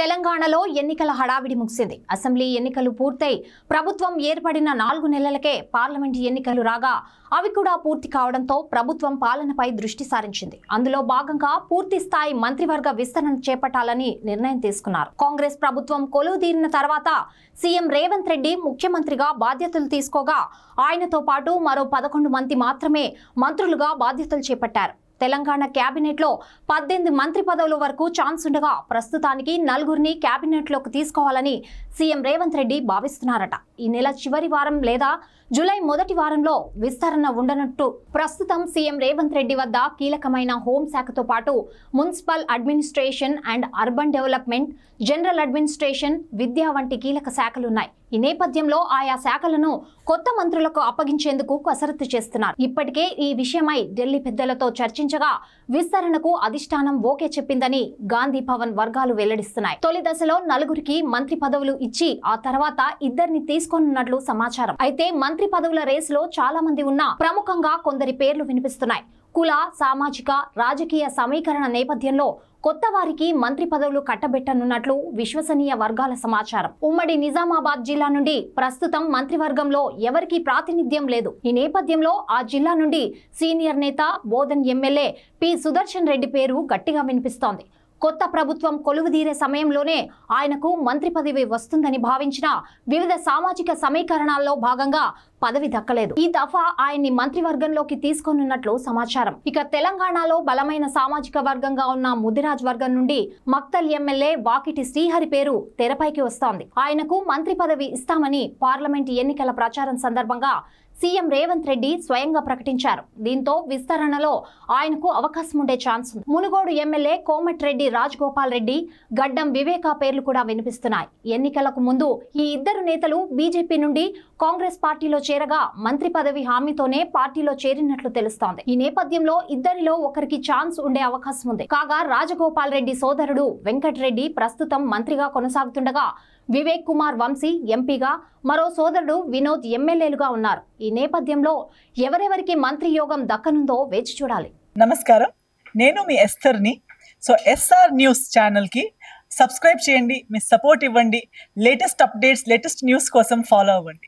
తెలంగాణలో ఎన్నికల హడావిడి ముగిసింది. అసెంబ్లీ ఎన్నికలు పూర్తయి ప్రభుత్వం ఏర్పడిన 4 నెలలకే పార్లమెంట్ ఎన్నికలు రాగా అవి కూడా పూర్తి కావడంతో ప్రభుత్వం పాలనపై దృష్టి సారించింది. అందులో భాగంగా పూర్తి స్థాయి మంత్రివర్గ విస్తరణ చేపట్టాలని నిర్ణయం తీసుకున్నారు. కాంగ్రెస్ ప్రభుత్వం కొలువుదీరిన తర్వాత సీఎం రేవంత్ రెడ్డి ముఖ్యమంత్రిగా బాధ్యతలు తీసుకోగా ఆయనతో పాటు మరో 11 మంది మాత్రమే మంత్రులుగా బాధ్యతలు చేపట్టారు. తెలంగాణ క్యాబినెట్ లో 18 మంత్రి పదవుల వరకు ఛాన్స్ ఉండగా ప్రస్తుతానికి 4 క్యాబినెట్ లోకి తీసుకోవాలని సీఎం రేవంత్ రెడ్డి భావిస్తున్నారట. ఈ నెల చివరి వారం లేదా జూలై మొదటి వారంలో విస్తరణ ఉండనున్నట్టు ప్రస్తుతం సీఎం రేవంత్ రెడ్డి వద్ద కీలకమైన హోంశాఖతో పాటు municipal administration and urban development, general administration, విద్యా వంటి కీలక శాఖలున్నాయి. ఈ నేపథ్యంలో ఆయా శాఖలను కొత్త మంత్రులకు అప్పగించేందుకు కసరత్తు చేస్తున్నారు. ఇప్పటికే ఈ విషయమై ఢిల్లీ పెద్దలతో చర్చించగా విస్తరణకు అధిష్టానం ఓకే చెప్పిందని గాంధీ భవన్ వర్గాలు వెల్లడిస్తున్నాయి. తొలి దశలో 4 మంత్రి పదవులు ఇచ్చి ఆ తర్వాత 2 తీసుకోనున్నట్లు సమాచారం. అయితే మంత్రి పదవుల రేసులో చాలా మంది ఉన్నా ప్రముఖంగా కొందరి పేర్లు వినిపిస్తున్నాయి. కుల, సామాజిక, రాజకీయ సమీకరణ నేపథ్యంలో కొత్త వారికి మంత్రి పదవులు కట్టబెట్టనున్నట్లు విశ్వసనీయ వర్గాల సమాచారం. ఉమ్మడి నిజామాబాద్ జిల్లా నుండి ప్రస్తుతం మంత్రివర్గంలో ఎవరికీ ప్రాతినిధ్యం లేదు. ఈ నేపథ్యంలో ఆ జిల్లా నుండి సీనియర్ నేత బోధన్ ఎమ్మెల్యే పి సుదర్శన్ రెడ్డి పేరు గట్టిగా వినిపిస్తోంది. కొత్త ప్రభుత్వం కొలువుదీరే సమయంలోనే ఆయనకు మంత్రి పదవి వస్తుందని భావించిన వివిధ సామాజిక సమీకరణాల్లో భాగంగా పదవి దక్కలేదు. ఈ దఫా ఆయన్ని మంత్రివర్గంలోకి తీసుకోనున్నట్లు సమాచారం. ఇక తెలంగాణలో బలమైన సామాజిక వర్గంగా ఉన్న ముదిరాజ్ వర్గం నుండి మక్తల్ ఎమ్మెల్యే వాకిటి శ్రీహరి పేరు తెరపైకి వస్తోంది. ఆయనకు మంత్రి పదవి ఇస్తామని పార్లమెంట్ ఎన్నికల ప్రచారం సందర్భంగా సీఎం రేవంత్ రెడ్డి స్వయంగా ప్రకటించారు. దీంతో విస్తరణలో ఆయనకు అవకాశం ఉండే ఛాన్స్ ఉంది. మునుగోడు ఎమ్మెల్యే కోమటిరెడ్డి రాజగోపాల్ రెడ్డి, గడ్డం వివేకా పేర్లు కూడా వినిపిస్తున్నాయి. ఎన్నికలకు ముందు ఈ 2 నేతలు బీజేపీ నుండి కాంగ్రెస్ పార్టీలో చేరగా మంత్రి పదవి హామీతోనే పార్టీలో చేరినట్లు తెలుస్తోంది. ఈ నేపథ్యంలో ఇద్దరిలో ఒకరికి ఛాన్స్ ఉండే అవకాశం ఉంది. కాగా రాజగోపాల్ రెడ్డి సోదరుడు వెంకటరెడ్డి ప్రస్తుతం మంత్రిగా కొనసాగుతుండగా వివేక్ కుమార్ వంశీ ఎంపీగా, మరో సోదరుడు వినోద్ ఎమ్మెల్యేలుగా ఉన్నారు. ఈ నేపథ్యంలో ఎవరెవరికి మంత్రి యోగం దక్కనుందో వేచి చూడాలి. నమస్కారం, నేను మీ ఎస్థర్ని. సో ఎస్ఆర్ న్యూస్ ఛానల్కి సబ్స్క్రైబ్ చేయండి, మీ సపోర్ట్ ఇవ్వండి. లేటెస్ట్ అప్డేట్స్, లేటెస్ట్ న్యూస్ కోసం ఫాలో అవ్వండి.